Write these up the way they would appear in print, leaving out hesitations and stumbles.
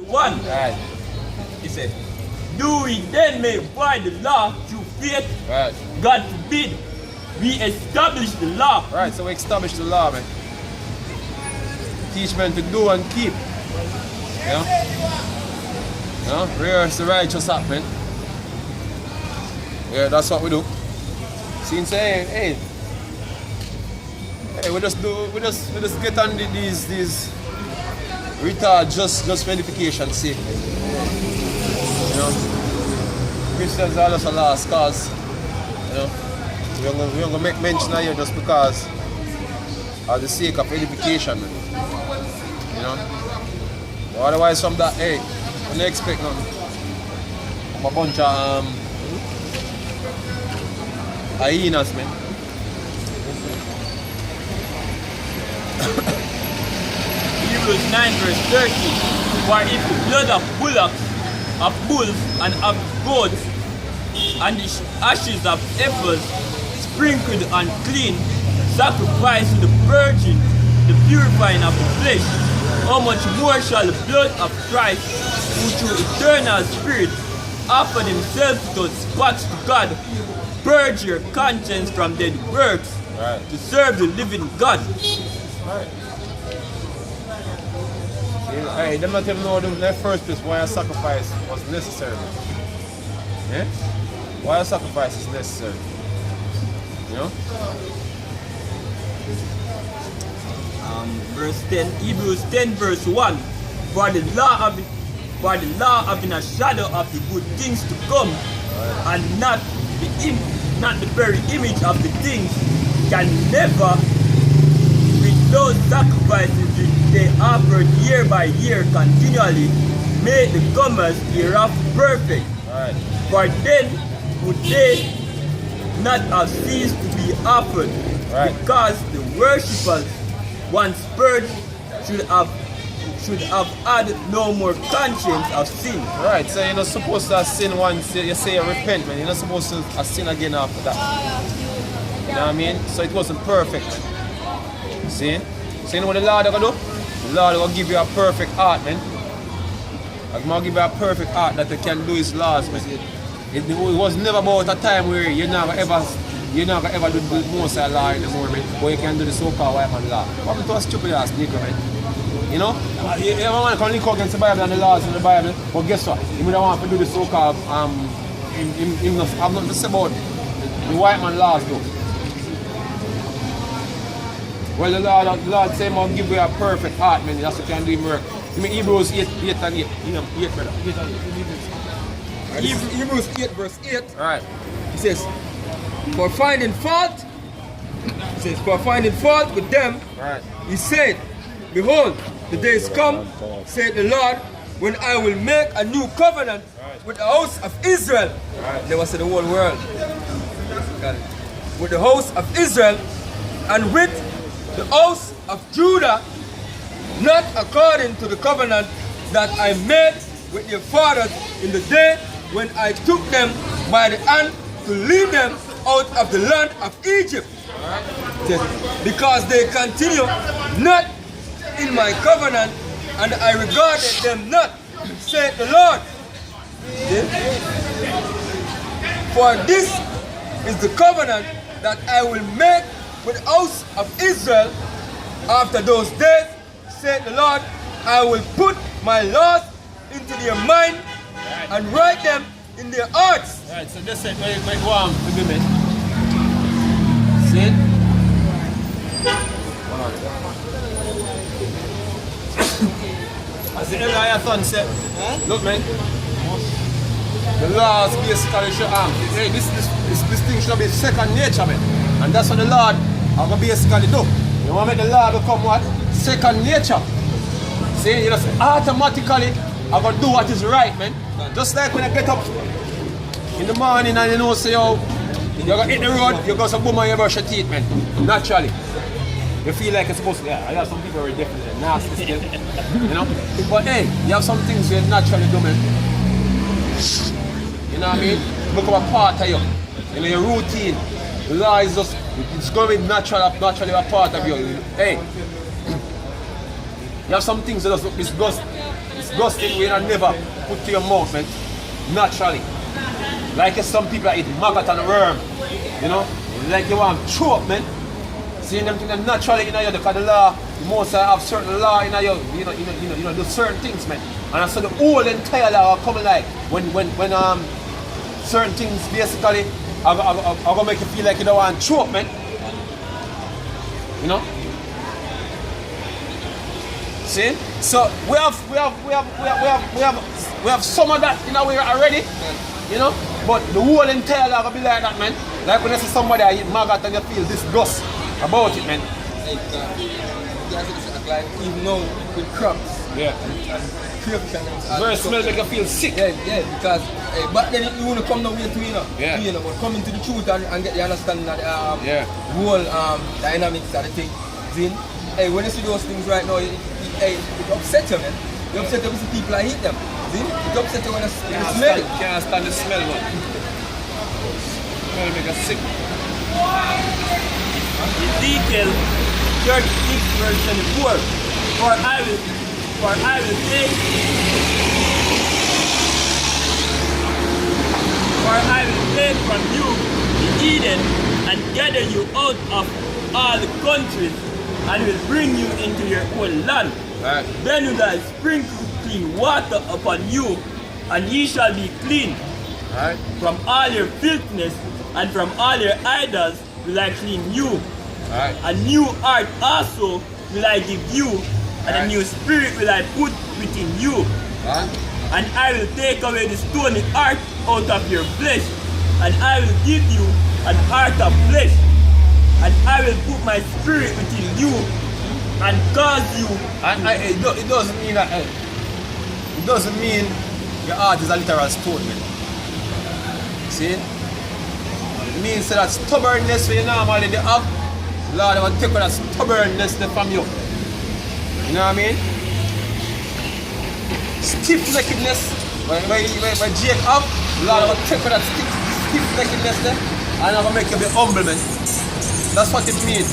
1. Right. He said, do we then make void the law through faith? Right. God forbid. We establish the law. Right, so we establish the law, man. Teach men to do and keep. You know? Rehearse the righteous act, man. Yeah, that's what we do. Since hey, we just get on these retard just for edification's sake. You know, Christians are just a lost cause. You know, we're gonna make mention of here just because of the sake of edification, man. You know, otherwise from that, hey, I don't expect nothing. I'm a bunch of hyenas, man. Hebrews 9 verse 30. For if the blood of bullocks, of bulls, and of goats, and the ashes of heifers, sprinkled and clean, sacrifice to the virgin, the purifying of the flesh, how much more shall the blood of Christ, who through eternal spirit offer themselves without spot to God, purge your conscience from dead works, right, to serve the living God. Right. Hey, them not even know in the first place why a sacrifice was necessary. Yeah? Why a sacrifice is necessary. You know? Verse 10, Hebrews 10 verse 1. For the law having a shadow of the good things to come, right, and not the very image of the things, can never, with those sacrifices which they offered year by year continually, make the comers hereof perfect. Right. For then would they not have ceased to be offered, right, because the worshippers, once purged, should have had no more conscience of sin. Right, so you're not supposed to sin once you say you repent, man. You're not supposed to sin again after that. You know what I mean? So it wasn't perfect. See? So you know what the Lord gonna do? The Lord will give you a perfect heart, man. I'm gonna give you a perfect heart that you can do His laws, man. It was never about a time where you're not gonna ever do the most of the law anymore, man. But you can do the so-called white man law. What happened to a stupid ass nigga, man? You know? You want to come link against the Bible and the laws in the Bible, but guess what? You don't want to do the so-called I'm not to say about the white man laws though. Well, the Lord said, I'll give you a perfect heart, man. That's what you can do in work. You mean Hebrews 8 and 8. 8, brother. 8 and 8. Hebrews 8 verse 8. Alright. It says, for finding fault, with them, Right. He said, behold, the days come, said the Lord, when I will make a new covenant with the house of Israel. Right. Never said the whole world. With the house of Israel and with the house of Judah, not according to the covenant that I made with their fathers in the day when I took them by the hand to lead them out of the land of Egypt. Because they continue not in my covenant, and I regarded them not, said the Lord. For this is the covenant that I will make with the house of Israel after those days, said the Lord. I will put my laws into their mind and write them in their hearts. Right, so this is my warm to be made. See? As the Eliathon said, look, man, the laws basically should hey, this thing should be second nature, man. And that's what the Lord are going to basically do. You want to make the law become what? Second nature. See, you just automatically are going to do what is right, man. Just like when I get up in the morning and you know, say, yo, you're going to hit the road, you go to boom and you brush your teeth, man. Naturally. You feel like it's supposed to, yeah, I have some people who are definitely nasty still, you know? But hey, you have some things you naturally do, man. You know what I mean? It become a part of you. You know, your routine. The law is just, it's going to be naturally a part of you. Hey, you have some things that it's disgusting way and never put to your mouth, man. Naturally. Like some people that eat maggot and worm. You know? Like you want to choke, man. Seeing them things naturally in you, because the law, the most have certain law in you, do certain things, man. And so the whole entire law are coming like when certain things basically are gonna make you feel like you don't want to choke, man. You know? See? So we have some of that in our way already, you know? But the whole entire law gonna be like that, man. Like when you see somebody I eat maggot and you feel disgust about it, man. Like even now with crops. Yeah. And crayfish and very smell make you feel sick. Yeah, because back then you want to come nowhere to Yeah. But coming to the truth and get the understanding of the yeah. whole dynamics of the thing. Then, hey, when you see those things right now, it upsets you, man. It upsets you with the people that eat them. Then it upsets you when you smell it. Can't stand the smell, man. Smell make you sick. Ezekiel 36 verse 24. For I will take from you the Eden and gather you out of all the countries and will bring you into your own land. Right. Then will I sprinkle clean water upon you, and ye shall be clean. Right. From all your filthiness and from all your idols will I clean you. Right. A new heart also will I give you, and a new spirit will I put within you. Right. And I will take away the stony heart out of your flesh, and I will give you an heart of flesh, and I will put my spirit within you, and cause you. And it doesn't mean that. It doesn't mean your heart is a literal stone, man. See? It means that stubbornness when you normally have, Lord will take that stubbornness from you. You know what I mean? Stiff-neckedness, when Jacob, Lord will take that stiff-neckedness there and I will make you be humble, man. That's what it means.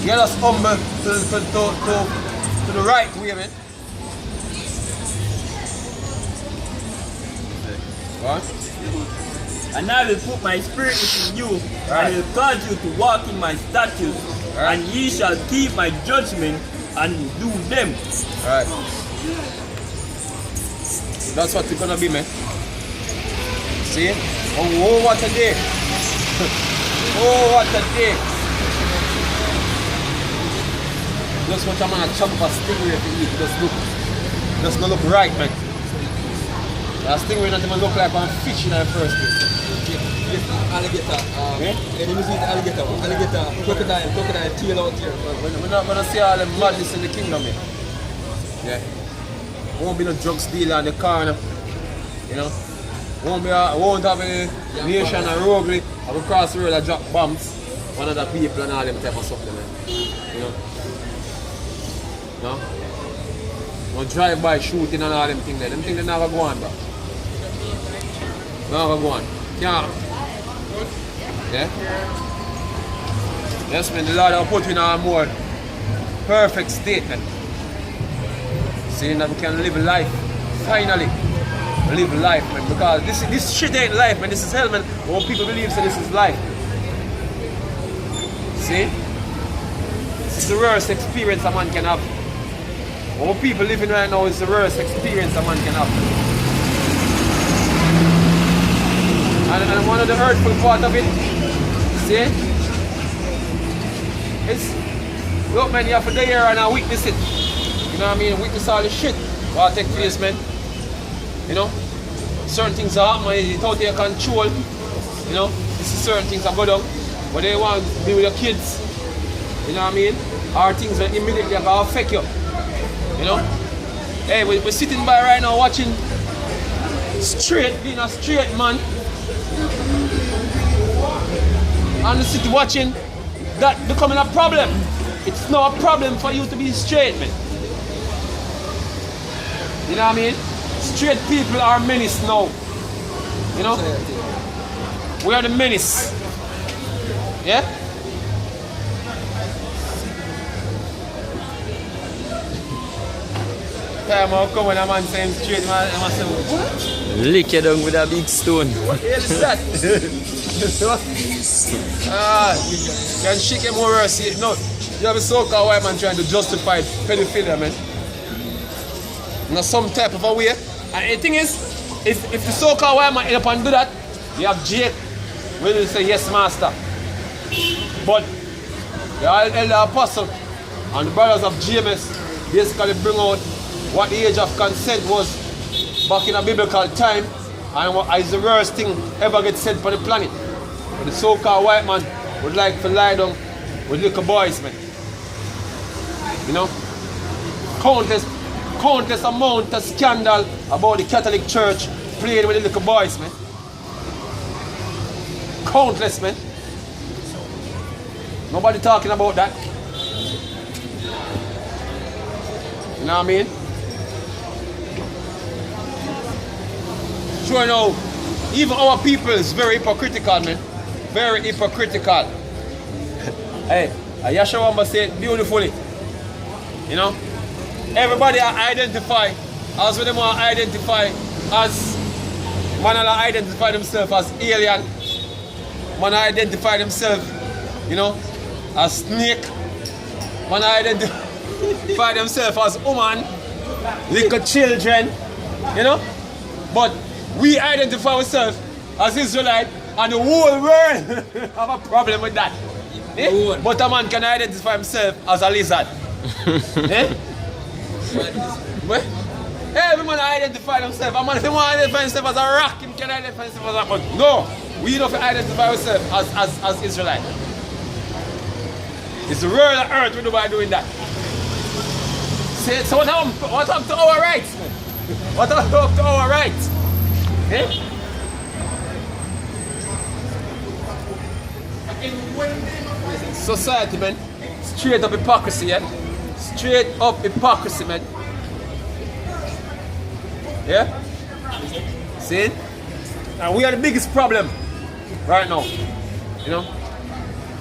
Get us humble to the right way, man. What? And I will put my spirit within you, Right. and will cause you to walk in my statutes, Right. and ye shall keep my judgment and do them. Alright. That's what it's gonna be, man. See? Oh, what a day. Oh, what a day. Just what I'm gonna chop a stingray to eat. Just not look right, man. That stingray not even look like a fish in the first place. Alligator, alligator, crocodile, tail out here. We're not gonna see all the madness in the kingdom, man. Yeah. Won't be no drugs dealer in the corner. You know? Won't have a nation or roguery. I will cross the road and drop bombs on other people and all them type of stuff, man. You know? No? No drive-by shooting and all them things there. Them things they never go on, bro. Never go on. Can't. Yeah? Yes, man, the Lord will put you in a more perfect state, man. Saying that we can live life, finally. Live life, man, because this shit ain't life, man. This is hell, man. All people believe so this is life. See? This is the worst experience a man can have. All people living right now is the worst experience a man can have. And one of the hurtful part of it, see? It's, look, man, you have to die here and witness it. You know what I mean? Witness all the shit what take place, man. You know? Certain things are happening, it's out of your control. You know? This is certain things that go down. But they want to be with your kids. You know what I mean? Or things that immediately are going to affect you. You know? Hey, we're sitting by right now watching being a straight man. And the city watching that becoming a problem. It's not a problem for you to be straight, man. You know what I mean? Straight people are menace now. You know? We are the menace. Yeah? time I'll come when a man saying straight, man, I say, what? Lick you down with a big stone. What the hell is that? You can shake him more worse. No, you have a so-called white man trying to justify pedophilia, man. In some type of a way. And the thing is, if the so-called white man end up and do that, you have Jake will say, yes, master. But the elder apostle and the brothers of James basically bring out what the age of consent was back in a biblical time and what is the worst thing ever get said for the planet. But the so-called white man would like to lie down with little boys, man. You know? Countless amount of scandal about the Catholic Church playing with the little boys, man. Countless, man. Nobody talking about that. You know what I mean? Sure now, even our people is very hypocritical, man. Very hypocritical. Hey, Yashua Wamba said it beautifully. You know? Everybody identify as what they want to identify as man identify themselves as alien. Man identify themselves, you know, as snake. Man identify themselves as woman, little children, you know. But we identify ourselves as Israelite, and the whole world have a problem with that. Eh? But a man can identify himself as a lizard. Eh? Every man identify himself. A man if he want to identify himself as a rock, he can identify himself as a rock. No, we don't identify ourselves as Israelite. It's the world of earth we do by doing that. See, so what happened to our rights, man? What happened to our rights? Eh? Society, man. Straight up hypocrisy, yeah? Straight up hypocrisy, man. Yeah? See? And we are the biggest problem right now. You know?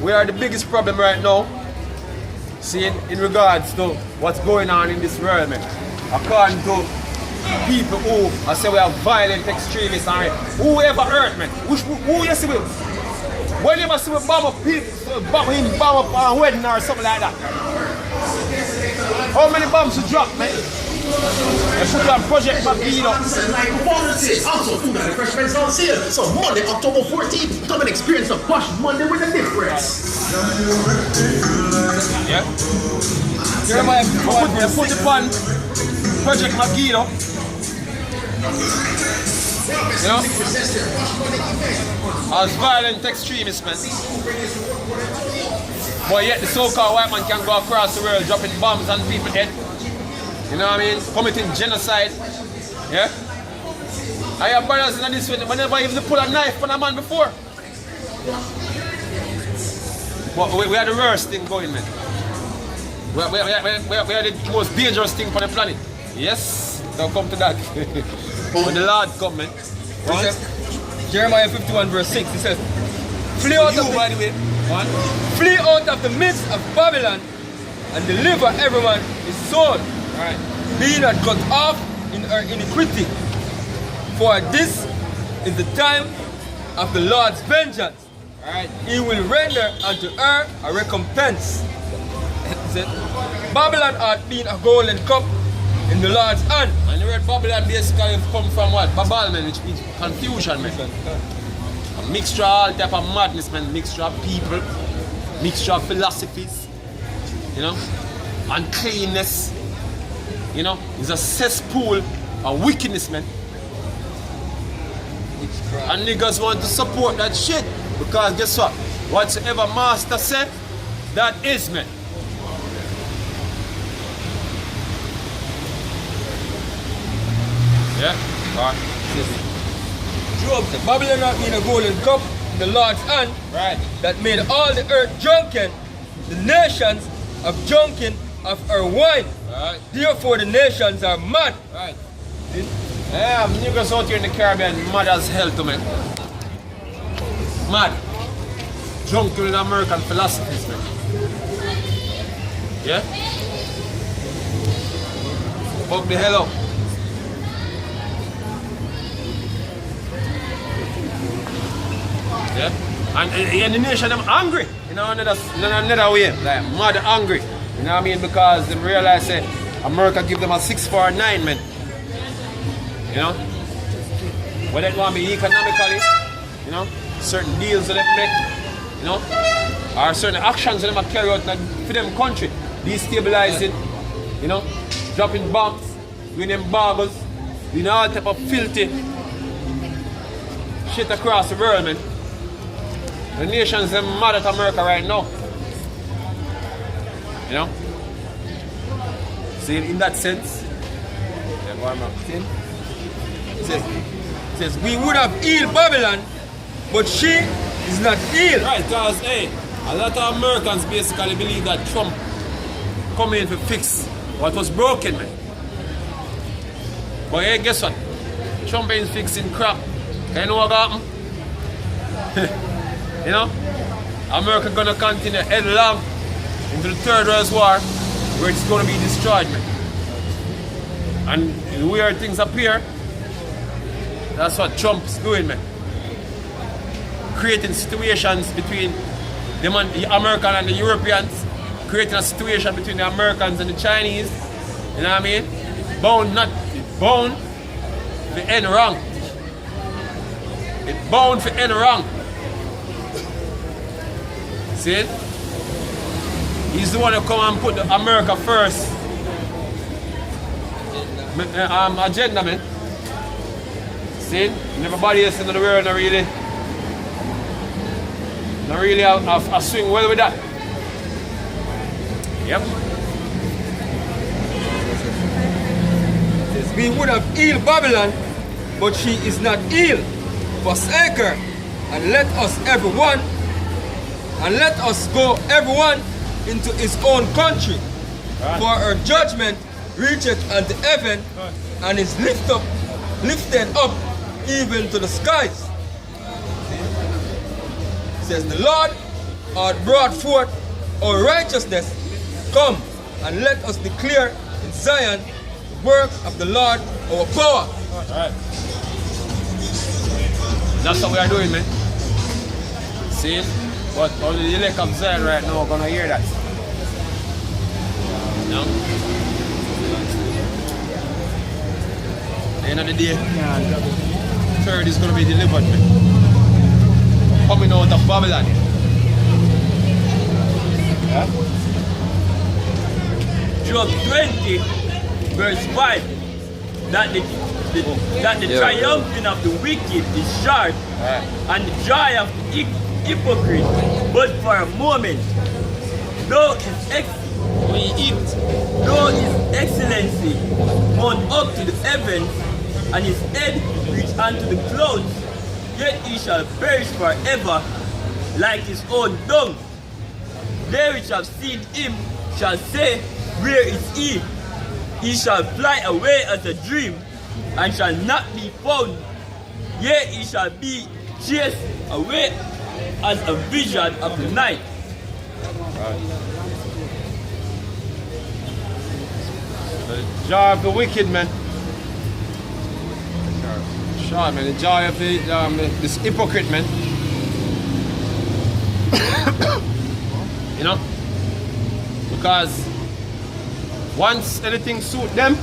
We are the biggest problem right now. See, in regards to what's going on in this world, man. According to people who I say we are violent extremists and whoever hurt, man. Who you see with? When you ever see we bomb up people, bomb up a wedding or something like that? How many bombs you drop, man? They put on Project Magneto. Performances. Also, food and refreshments on sale. So Monday, October 14th, come and experience a Posh Monday with a difference. Yeah. Jeremiah, put it on Project Magneto. You know? As violent extremists, man. But yet the so-called white man can go across the world dropping bombs on people's head. You know what I mean? Committing genocide. Yeah? I have brothers in this way, whenever even put a knife on a man before. But we are the worst thing going, man. We are the most dangerous thing on the planet. Yes, they'll come to that. When the Lord come, man. What? Jeremiah 51 verse 6, he says, Flee out of the midst of Babylon and deliver everyone his soul. Right. Be not cut off in her iniquity, for this is the time of the Lord's vengeance. Right. He will render unto her a recompense. Babylon hath been a golden cup in the Lord's hand. And the word Babylon basically come from what? Babal, man, which means confusion, man. A mixture of all type of madness, man. Mixture of people, mixture of philosophies, you know, uncleanness. You know, it's a cesspool of wickedness, man. And niggas want to support that shit. Because guess what? Whatsoever master said, that is, man. Yeah? Alright. Job said, Babylon hath been a golden cup in the Lord's hand, Right. that made all the earth drunken, the nations of drunken of her wine. Right. Therefore the nations are mad. Right. Yeah, niggas out here in the Caribbean mad as hell to me. Mad. Drunk with American philosophies, man. Yeah? Fuck the hell up. Yeah? And the nation, them angry. You know, another way. Like, mad angry. You know what I mean? Because they realize that America give them a 6 for a 9, man. You know? Whether it want to be economically, you know, certain deals that they make, you know, or certain actions that they carry out for them country. Destabilizing, you know, dropping bombs, doing embargoes, doing all type of filthy shit across the world, man. The nations are mad at America right now. You know? See, in that sense, it says, we would have healed Babylon, but she is not healed. Right, because, hey, a lot of Americans basically believe that Trump come in to fix what was broken, man. But hey, guess what? Trump ain't fixing crap. You know what happened? You know? America gonna continue headlong into the Third World War, where it's gonna be destroyed, man. And the weird things appear. That's what Trump's doing, man. Creating situations between the American and the Europeans, creating a situation between the Americans and the Chinese. You know what I mean? Bound for end wrong. It's bound for end wrong. See? He's the one who come and put the America first agenda, man. See? And everybody else in the world not really a swing well with that. Yep. It says, we would have healed Babylon, but she is not healed. Forsake her, and let us go everyone into his own country. Right. For her judgment reacheth unto heaven, and is lifted up even to the skies. It says, the Lord hath brought forth our righteousness. Come, and let us declare in Zion the work of the Lord our power. Right. That's what we are doing, man. See? But only the elect of Zion right now are gonna hear that. You know? At the end of the day, third is gonna be delivered, man. Coming out of Babylon. Yeah? Job 20, verse 5, that the triumphing of the wicked is short, and the joy of the hypocrite but for a moment. Though his excellency mount up to the heavens, and his head reach unto the clouds, yet he shall perish forever like his own dung. They which have seen him shall say, where is he? He shall fly away as a dream, and shall not be found. Yea, he shall be chased away as a vision of the night. The joy of the wicked, man. Sure, man. The joy of this hypocrite, man. You know? Because once anything suit them,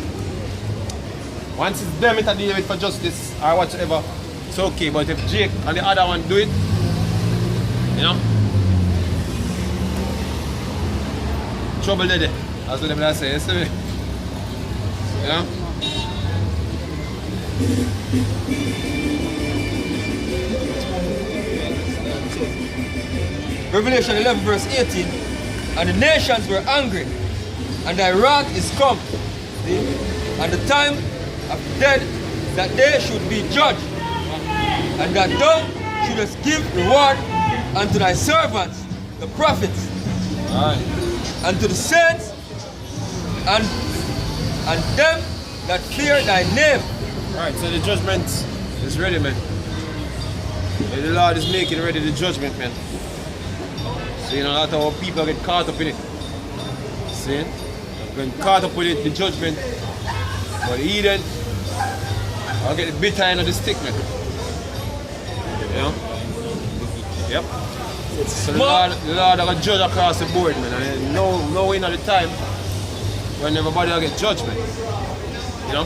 once it's them it deal with for justice or whatever, it's okay. But if Jake and the other one do it, you know, trouble there. That's what they say, yesterday. You know? Revelation 11 verse 18, and the nations were angry, and thy wrath is come, and the time of the dead, that they should be judged, and that thou shouldest give reward unto thy servants, the prophets, and to the saints, and them that fear thy name. Alright, so the judgment is ready, man. The Lord is making ready the judgment, man. So, you know, a lot of our people get caught up in it. See? When caught up with it, the judgment But Eden, I'll get the bitter end of the stick, man. You know? Yep. So the Lord will judge across the board, man. And no in at the time when everybody will get judgment. You know?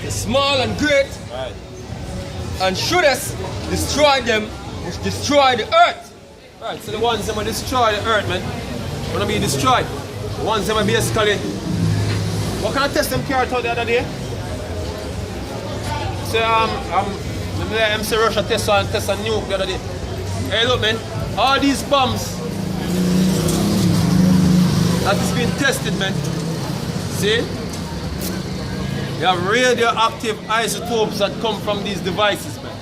The small and great, Right. and should us destroy them, must destroy the earth. Right, so the ones that will destroy the earth, man, gonna be destroyed. The ones that will basically. What kind of test them carried out the other day? So I'm say Russia test a nuke the other day. Hey look, man, all these bombs that is being tested, man. See? You have radioactive isotopes that come from these devices, man.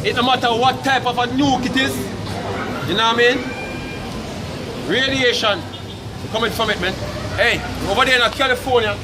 It no matter what type of a nuke it is, you know what I mean? Radiation coming from it, man. Hey, over there in California,